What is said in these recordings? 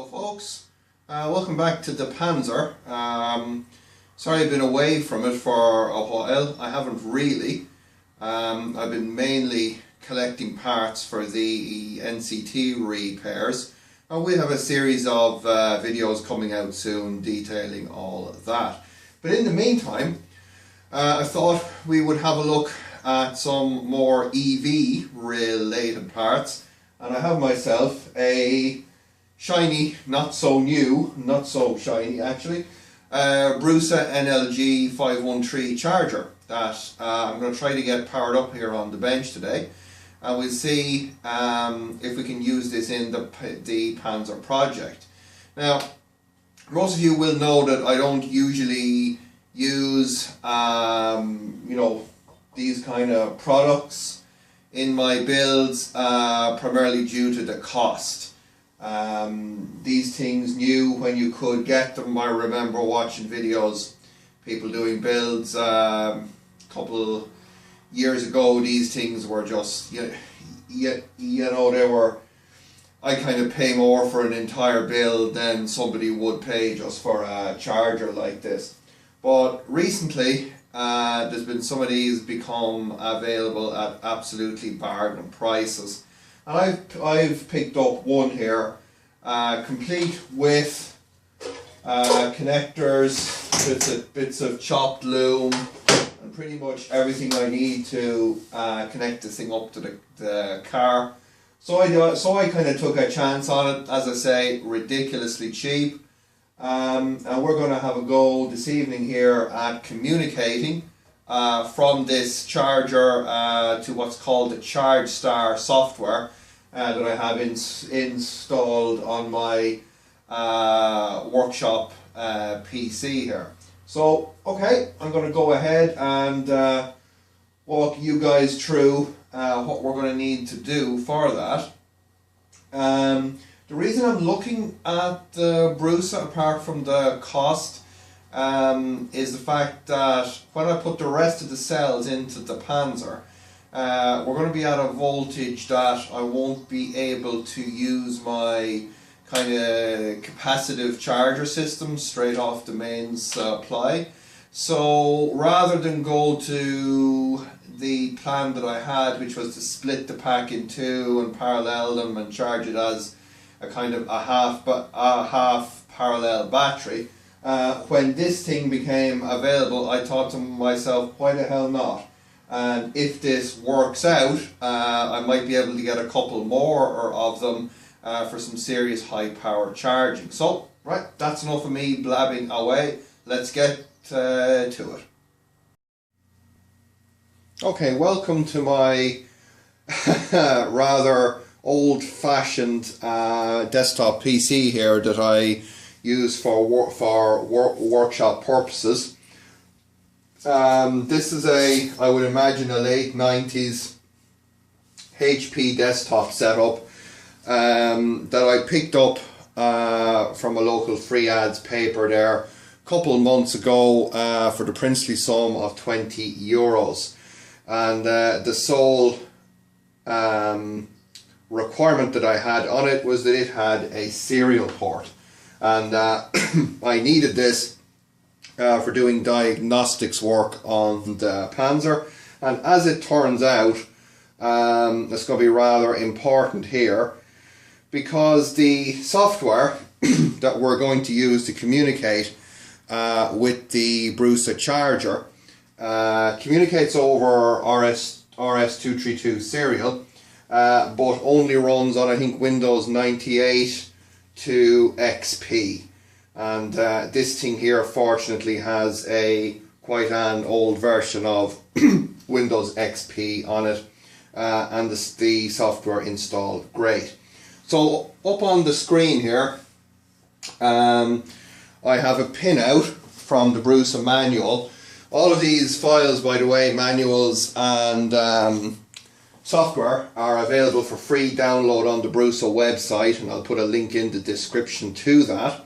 Hello folks, welcome back to the Panzer. Sorry I've been away from it for a while. I haven't really. I've been mainly collecting parts for the NCT repairs, and we have a series of videos coming out soon detailing all of that. But in the meantime, I thought we would have a look at some more EV related parts, and I have myself a shiny, not so new, not so shiny actually, Brusa NLG 513 charger that I'm going to try to get powered up here on the bench today, and we'll see if we can use this in the Panzer project. Now, most of you will know that I don't usually use these kind of products in my builds, primarily due to the cost. These things new when you could get them. I remember watching videos, people doing builds a couple years ago. These things were just, they were, I kind of pay more for an entire build than somebody would pay just for a charger like this. But recently, there's been some of these become available at absolutely bargain prices. And I've picked up one here, complete with connectors, bits of chopped loom, and pretty much everything I need to connect this thing up to the car. So I kind of took a chance on it. As I say, ridiculously cheap. And we're going to have a go this evening here at communicating from this charger to what's called the ChargeStar software that I have installed on my workshop PC here. So, okay, I'm going to go ahead and walk you guys through what we're going to need to do for that. The reason I'm looking at the Brusa, apart from the cost, is the fact that when I put the rest of the cells into the Panzer, we're going to be at a voltage that I won't be able to use my kind of capacitive charger system straight off the main supply. So rather than go to the plan that I had, which was to split the pack in two and parallel them and charge it as a kind of a half parallel battery, when this thing became available, I thought to myself, why the hell not? And if this works out, I might be able to get a couple more of them for some serious high power charging. So, right, that's enough of me blabbing away. Let's get to it. Okay, welcome to my rather old-fashioned desktop PC here that I use for workshop purposes. This is I would imagine a late 90s HP desktop setup that I picked up from a local free ads paper there a couple months ago for the princely sum of €20. And the sole requirement that I had on it was that it had a serial port, and I needed this for doing diagnostics work on the Panzer. And as it turns out, it's going to be rather important here, because the software that we're going to use to communicate with the Brusa charger communicates over RS232 serial, but only runs on, I think, Windows 98 to XP. And this thing here fortunately has quite an old version of Windows XP on it, and the software installed great. So up on the screen here, I have a pinout from the Brusa manual. All of these files, by the way, manuals and software, are available for free download on the Brusa website, and I'll put a link in the description to that.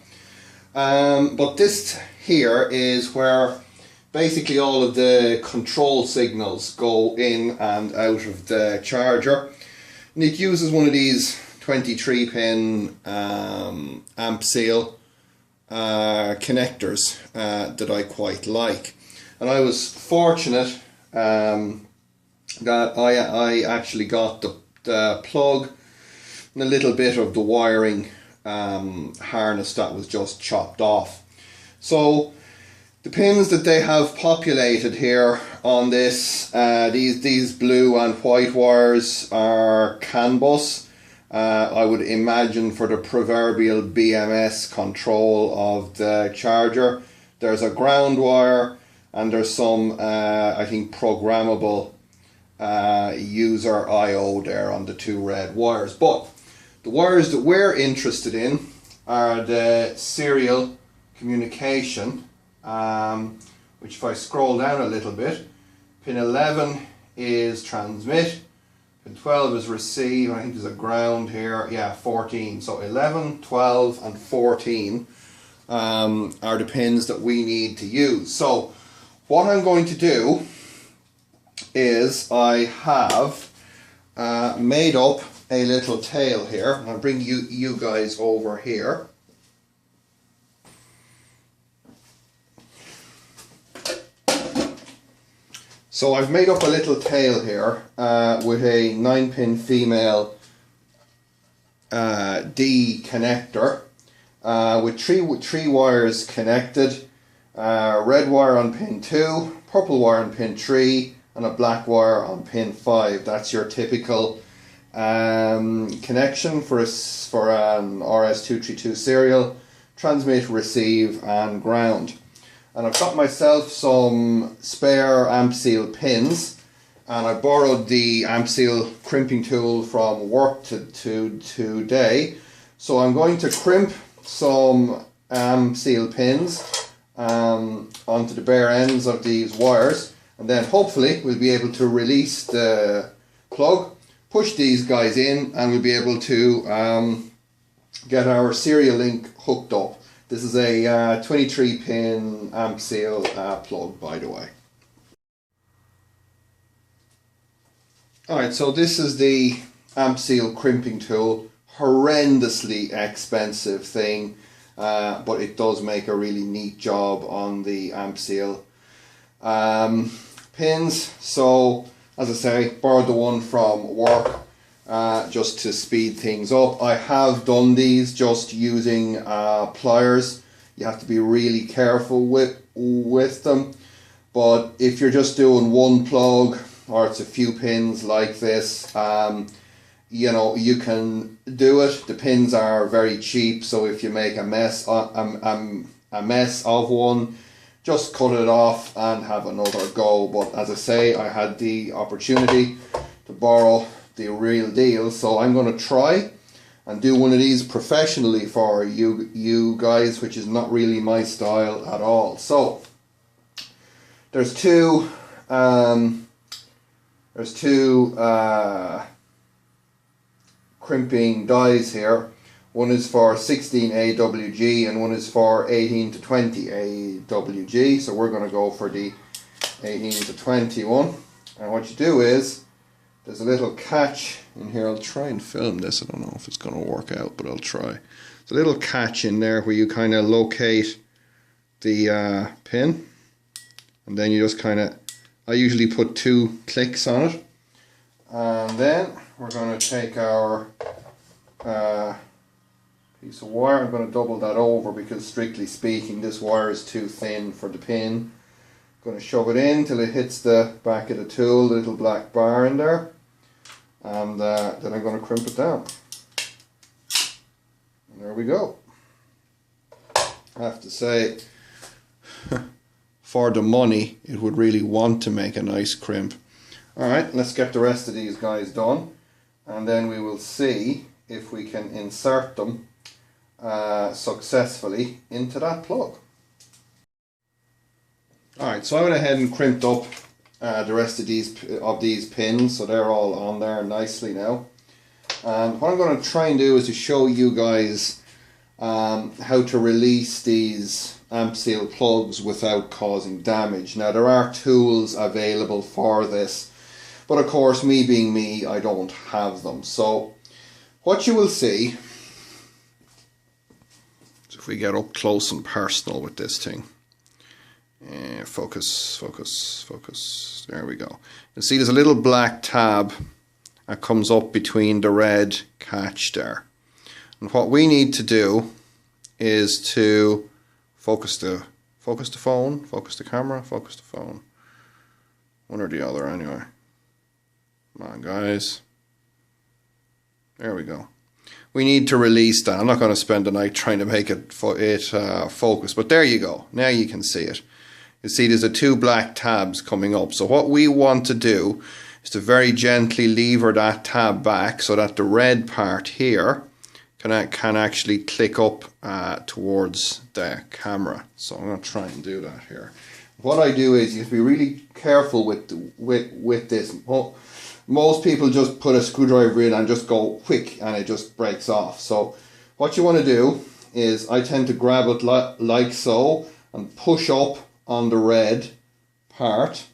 But this here is where basically all of the control signals go in and out of the charger. And it uses one of these 23 pin amp seal connectors that I quite like. And I was fortunate that I actually got the plug and a little bit of the wiring harness that was just chopped off. So the pins that they have populated here on this, these blue and white wires are CAN bus. I would imagine for the proverbial BMS control of the charger. There's a ground wire and there's some I think programmable user I/O there on the two red wires. But the wires that we're interested in are the serial communication, which if I scroll down a little bit, pin 11 is transmit, pin 12 is receive, I think there's a ground here, yeah, 14. So 11, 12 and 14 are the pins that we need to use. So what I'm going to do is I have made up a little tail here. I'll bring you guys over here. So I've made up a little tail here with a 9-pin female D connector with three wires connected. Red wire on pin 2, purple wire on pin 3, and a black wire on pin 5. That's your typical connection for an RS232 serial, transmit, receive and ground. And I've got myself some spare amp seal pins, and I borrowed the amp seal crimping tool from work today. So I'm going to crimp some amp seal pins onto the bare ends of these wires, and then hopefully we'll be able to release the plug, push these guys in, and we'll be able to get our serial link hooked up. This is a 23 pin amp seal plug, by the way. Alright, so this is the amp seal crimping tool. Horrendously expensive thing, but it does make a really neat job on the amp seal pins. So as I say, borrowed the one from work just to speed things up. I have done these just using pliers. You have to be really careful with them, but if you're just doing one plug or it's a few pins like this, you know, you can do it. The pins are very cheap, so if you make a mess of one, just cut it off and have another go. But as I say, I had the opportunity to borrow the real deal, so I'm going to try and do one of these professionally for you guys, which is not really my style at all. So there's two crimping dies here. One is for 16 AWG and one is for 18 to 20 AWG. So we're going to go for the 18 to 20 one. And what you do is, there's a little catch in here. I'll try and film this. I don't know if it's going to work out, but I'll try. There's a little catch in there where you kind of locate the pin. And then you just kind of, I usually put 2 clicks on it. And then we're going to take our piece of wire. I'm going to double that over because strictly speaking this wire is too thin for the pin. I'm going to shove it in till it hits the back of the tool, the little black bar in there, and then I'm going to crimp it down. And there we go. I have to say, for the money, it would really want to make a nice crimp. Alright, let's get the rest of these guys done, and then we will see if we can insert them successfully into that plug. Alright, so I went ahead and crimped up the rest of these pins, so they're all on there nicely now. And what I'm going to try and do is to show you guys how to release these amp seal plugs without causing damage. Now there are tools available for this, but of course, me being me, I don't have them. So what you will see, if we get up close and personal with this thing, focus, focus, focus, there we go. You'll see there's a little black tab that comes up between the red catch there. And what we need to do is to focus the phone, focus the camera, focus the phone. One or the other anyway. Come on guys. There we go. We need to release that. I'm not going to spend the night trying to make it focus, but there you go. Now you can see it. You see there's the two black tabs coming up. So what we want to do is to very gently lever that tab back so that the red part here can actually click up towards the camera. So I'm going to try and do that here. What I do is you have to be really careful with this. Most people just put a screwdriver in and just go quick and it just breaks off. So what you want to do is I tend to grab it like so and push up on the red part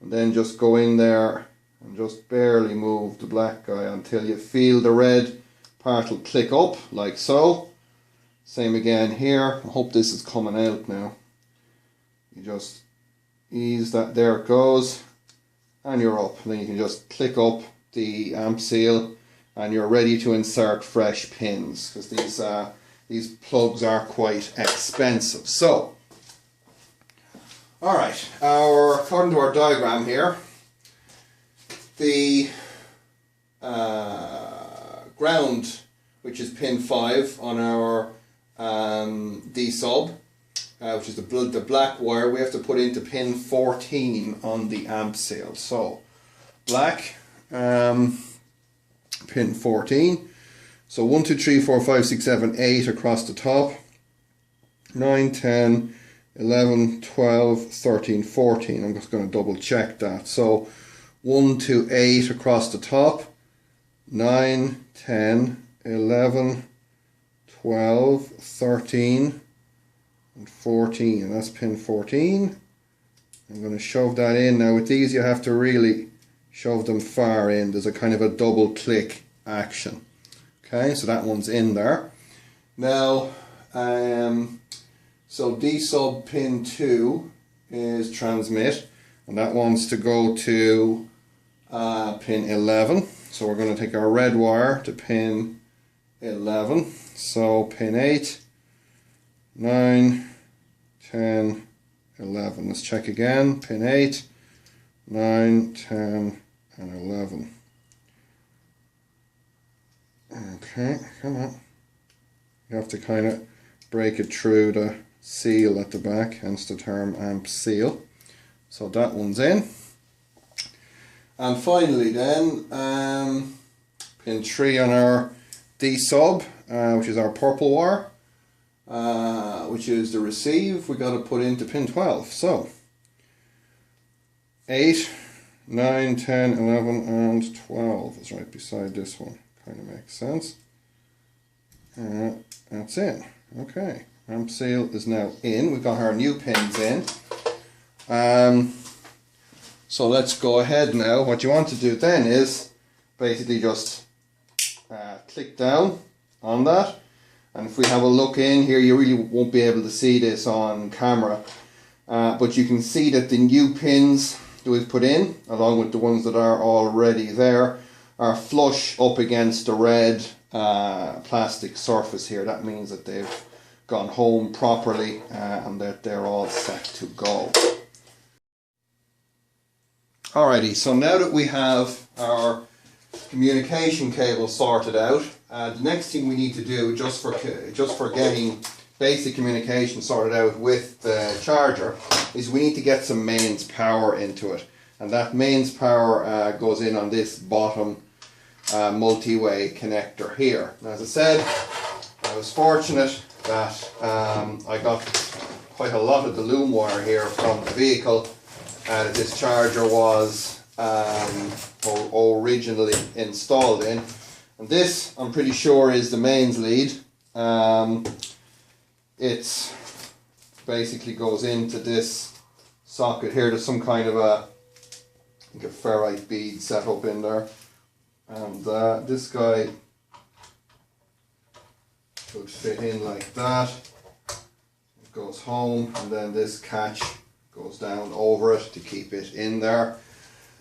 and then just go in there and just barely move the black guy until you feel the red part will click up like so. Same again here. I hope this is coming out now. You just ease that, there it goes, and you're up. And then you can just click up the amp seal and you're ready to insert fresh pins, because these plugs are quite expensive. So alright, according to our diagram here, the ground, which is pin 5 on our D sub, which is the black wire, we have to put into pin 14 on the amp seal. So black, pin 14. So 1, 2, 3, 4, 5, 6, 7, 8 across the top. 9, 10, 11, 12, 13, 14. I'm just going to double check that. So 1 to 8 across the top. 9, 10, 11, 12, 13, and 14. And that's pin 14. I'm going to shove that in. Now with these you have to really shove them far in. There's a kind of a double click action. Okay, so that one's in there. Now, so D sub pin 2 is transmit, and that wants to go to pin 11. So we're going to take our red wire to pin 11. So pin 8, 9, 10, 11. Let's check again. Pin 8, 9, 10, and 11. Okay, come on. You have to kind of break it through the seal at the back, hence the term amp seal. So that one's in. And finally then, pin 3 on our D sub, which is our purple wire, which is the receive, we got to put into pin 12. So 8, 9, 10, 11 and 12 is right beside this one. Kind of makes sense. That's in. Okay, amp seal is now in. We've got our new pins in. So let's go ahead now. What you want to do then is basically just click down on that. And if we have a look in here, you really won't be able to see this on camera. But you can see that the new pins that we've put in, along with the ones that are already there, are flush up against the red plastic surface here. That means that they've gone home properly and that they're all set to go. Alrighty, so now that we have our communication cable sorted out, the next thing we need to do, just for getting basic communication sorted out with the charger, is we need to get some mains power into it. And that mains power goes in on this bottom multi-way connector here. Now, as I said, I was fortunate that I got quite a lot of the loom wire here from the vehicle that this charger was originally installed in. And this, I'm pretty sure, is the mains lead. It basically goes into this socket here. There's some kind of a ferrite bead set up in there. And this guy should fit in like that. It goes home, and then this catch goes down over it to keep it in there.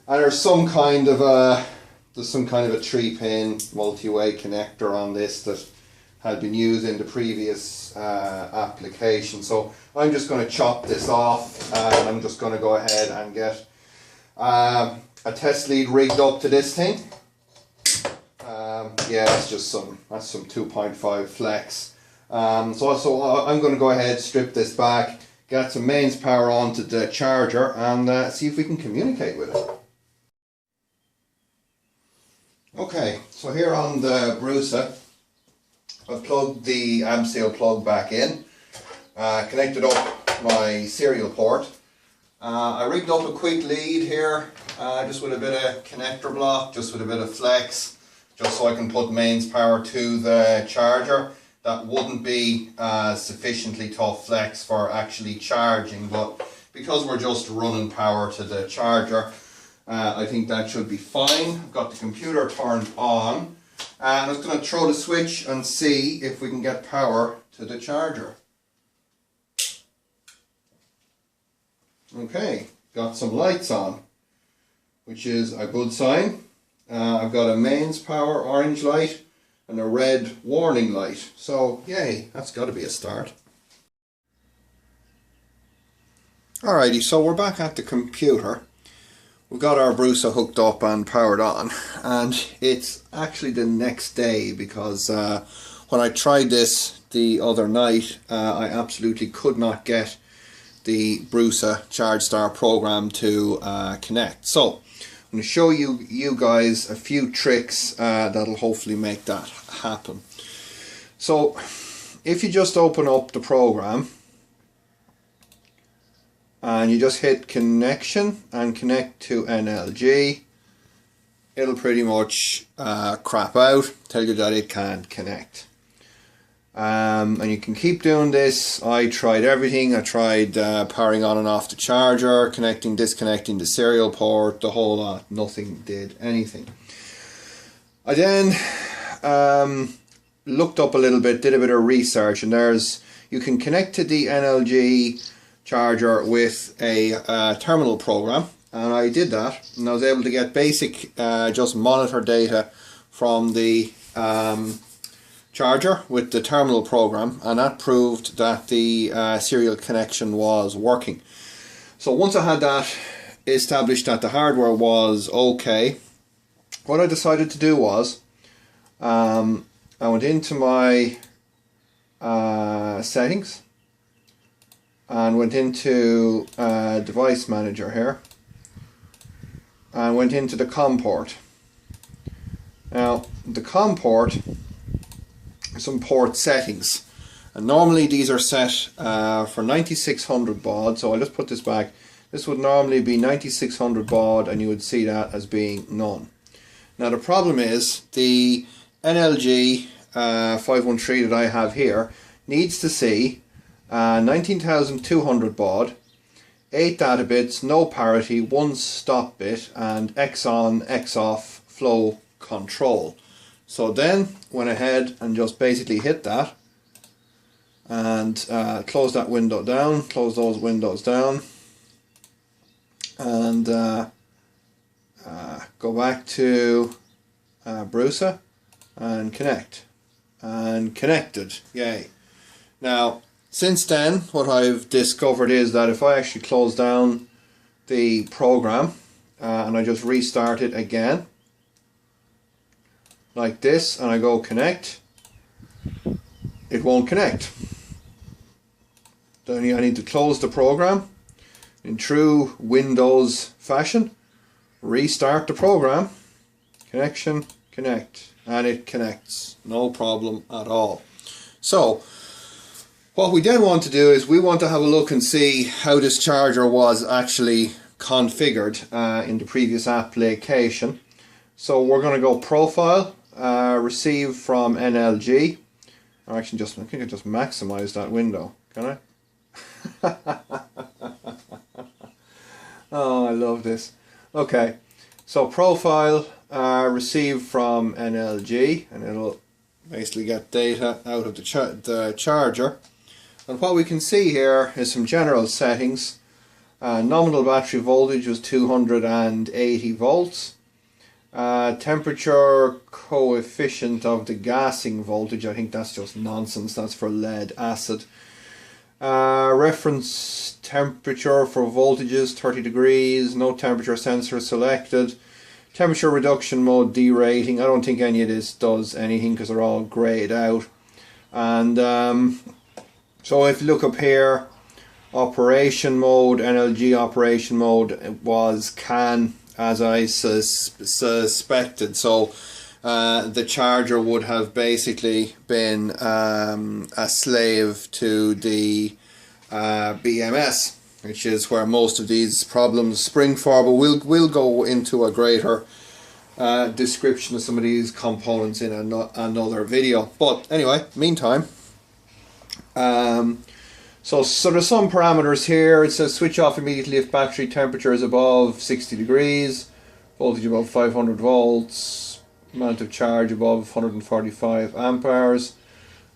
And there's some kind of a 3-pin multi-way connector on this that had been used in the previous application. So I'm just going to chop this off, and I'm just going to go ahead and get a test lead rigged up to this thing. Yeah, that's some 2.5 flex. So I'm going to go ahead, strip this back, get some mains power onto the charger, and see if we can communicate with it. Okay, so here on the Brusa, I've plugged the AMP-seal plug back in, connected up my serial port. I rigged up a quick lead here, just with a bit of connector block, just with a bit of flex, just so I can put mains power to the charger. That wouldn't be sufficiently tough flex for actually charging, but because we're just running power to the charger, I think that should be fine. I've got the computer turned on, and I'm just going to throw the switch and see if we can get power to the charger. Okay, got some lights on, which is a good sign. I've got a mains power orange light and a red warning light. So yay, that's got to be a start. Alrighty, so we're back at the computer. We've got our Brusa hooked up and powered on, and it's actually the next day, because when I tried this the other night, I absolutely could not get the Brusa ChargeStar program to connect. So I'm going to show you guys a few tricks that'll hopefully make that happen. So if you just open up the program and you just hit connection and connect to NLG, it'll pretty much crap out, tell you that it can't connect. And you can keep doing this. I tried everything. I tried powering on and off the charger, connecting, disconnecting the serial port, the whole lot. Nothing did anything. I then looked up a little bit, did a bit of research, and you can connect to the NLG charger with a terminal program, and I did that, and I was able to get basic just monitor data from the charger with the terminal program, and that proved that the serial connection was working. So once I had that established that the hardware was okay, what I decided to do was I went into my settings and went into device manager here and went into the COM port. Now the COM port, some port settings, and normally these are set for 9600 baud, so I'll just put this back. This would normally be 9600 baud, and you would see that as being none. Now the problem is the NLG 513 that I have here needs to see 19200 baud, 8 data bits, no parity, 1 stop bit, and X on, X off flow control. So then went ahead and just basically hit that and close that window down, close those windows down, and go back to Brusa and connect, and connected. Yay. Now since then what I've discovered is that if I actually close down the program and I just restart it again like this, and I go connect, it won't connect. Then I need to close the program in true Windows fashion, restart the program, connection, connect, and it connects, no problem at all. So what we then want to do is we want to have a look and see how this charger was actually configured in the previous application. So we're going to go profile, receive from NLG. Or actually, I think I just maximize that window. Can I? Oh, I love this. Okay, so profile, receive from NLG, and it'll basically get data out of the charger. And what we can see here is some general settings. Nominal battery voltage was 280 volts. Temperature coefficient of the gassing voltage, I think that's just nonsense, that's for lead acid. Reference temperature for voltages 30 degrees, no temperature sensor selected. Temperature reduction mode derating, I don't think any of this does anything because they're all greyed out. And so if you look up here, operation mode, NLG operation mode was CAN, as I suspected. So the charger would have basically been a slave to the BMS, which is where most of these problems spring for, but we'll go into a greater description of some of these components in another video. But anyway, meantime, so there's some parameters here. It says switch off immediately if battery temperature is above 60 degrees, voltage above 500 volts, amount of charge above 145 amp hours,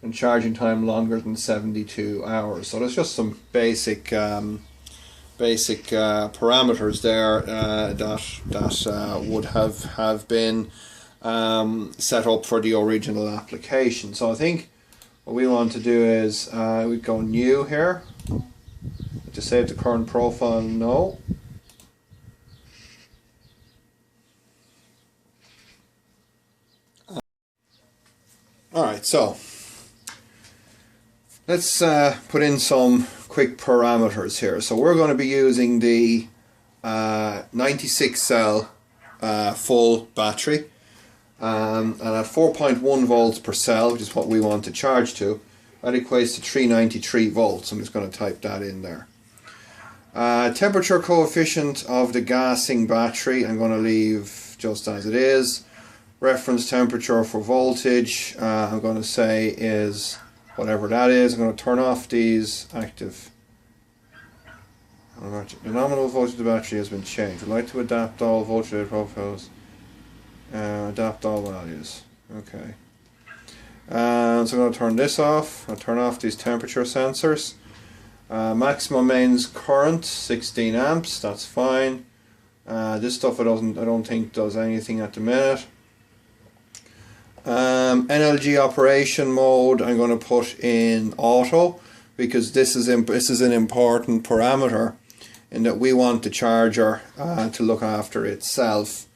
and charging time longer than 72 hours. So there's just some basic parameters there that would have been set up for the original application. So I think what we want to do is we go new here. To save the current profile, no. Alright, so let's put in some quick parameters here. So we're going to be using the 96 cell full battery, and at 4.1 volts per cell, which is what we want to charge to, that equates to 393 volts. I'm just going to type that in there. Temperature coefficient of the gassing battery, I'm going to leave just as it is. Reference temperature for voltage, I'm going to say is whatever that is. I'm going to turn off these active. The nominal voltage of the battery has been changed. I'd like to adapt all voltage profiles. Adapt all values. Okay. So I'm going to turn this off. I'll turn off these temperature sensors. Maximum mains current 16 amps. That's fine. This stuff I don't think does anything at the minute. NLG operation mode, I'm going to put in auto because this is an important parameter in that we want the charger to look after itself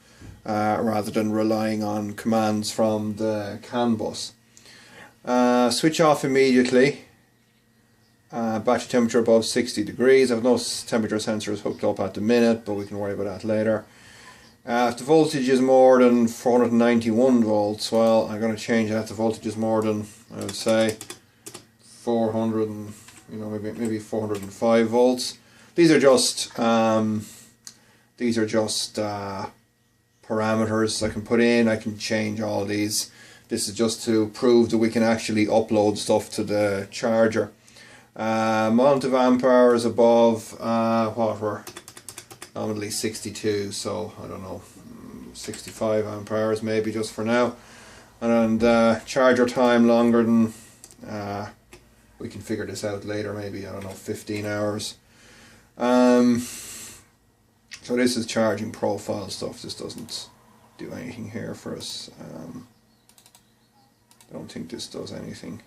rather than relying on commands from the CAN bus. Switch off immediately. Battery temperature above 60 degrees. I have no temperature sensors hooked up at the minute, but we can worry about that later. If the voltage is more than 491 volts, well, I'm going to change that. The voltage is more than, I would say, 400 and, maybe 405 volts. These are just parameters I can put in. I can change all these. This is just to prove that we can actually upload stuff to the charger. Amount of amp hours above what were nominally 62, so I don't know, 65 amp hours maybe just for now. And charger time longer than, we can figure this out later, maybe, I don't know, 15 hours. So this is charging profile stuff. This doesn't do anything here for us. I don't think this does anything.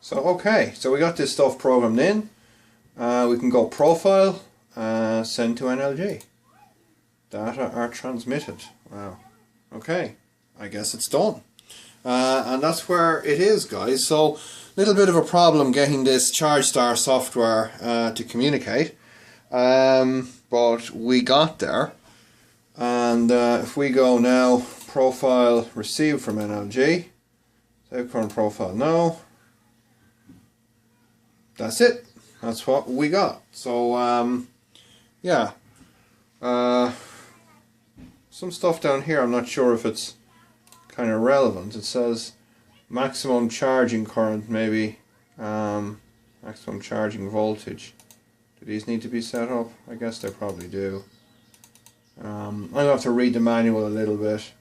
So okay, so we got this stuff programmed in. We can go profile, send to NLG. Data are transmitted. Wow. Okay, I guess it's done. And that's where it is, guys. So, little bit of a problem getting this ChargeStar software to communicate. But we got there. And if we go now, profile received from NLG. Save current profile, no. That's it. That's what we got. So, yeah. Some stuff down here, I'm not sure if it's kind of relevant. It says maximum charging current, maybe. Maximum charging voltage. Do these need to be set up? I guess they probably do. I'm going to have to read the manual a little bit.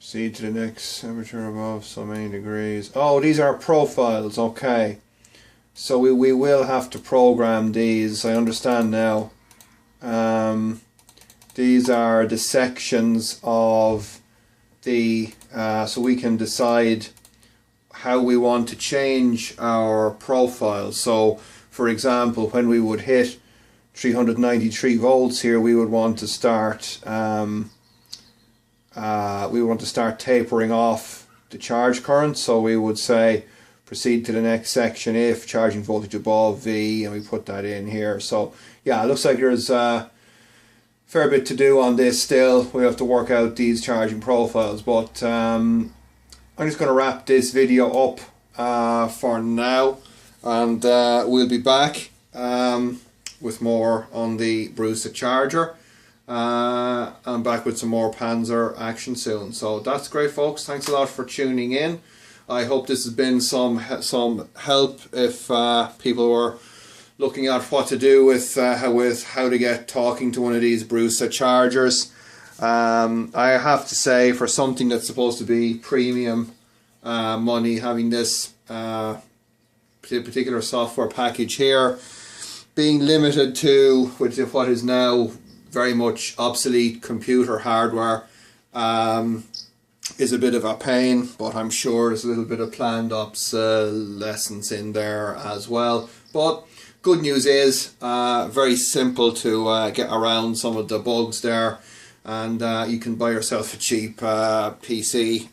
Proceed to the next temperature above so many degrees. Oh, these are profiles, okay. So we will have to program these, I understand now. These are the sections of the, so we can decide how we want to change our profile. So for example, when we would hit 393 volts here, we would want to start tapering off the charge current. So we would say proceed to the next section if charging voltage above V, and we put that in here. So yeah, it looks like there's a fair bit to do on this still. We have to work out these charging profiles, but I'm just going to wrap this video up for now, and we'll be back with more on the Brusa charger. I'm back with some more Panzer action soon. So that's great, folks. Thanks a lot for tuning in. I hope this has been some help if people were looking at what to do with how to get talking to one of these Brusa chargers. I have to say, for something that's supposed to be premium money, having this particular software package here, being limited to what is now very much obsolete computer hardware, is a bit of a pain, but I'm sure there's a little bit of planned obsolescence in there as well. But good news is very simple to get around some of the bugs there, and you can buy yourself a cheap PC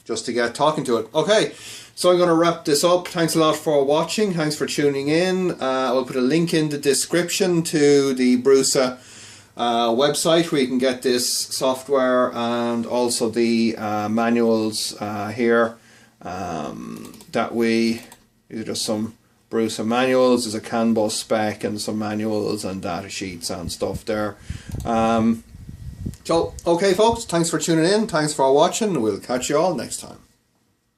just to get talking to it. Okay, so I'm going to wrap this up. Thanks a lot for watching. Thanks for tuning in. I'll put a link in the description to the Brusa website where you can get this software, and also the manuals here. These are just some Brusa manuals. There's a CAN bus spec and some manuals and data sheets and stuff there. So okay, folks, thanks for tuning in, thanks for watching. We'll catch you all next time.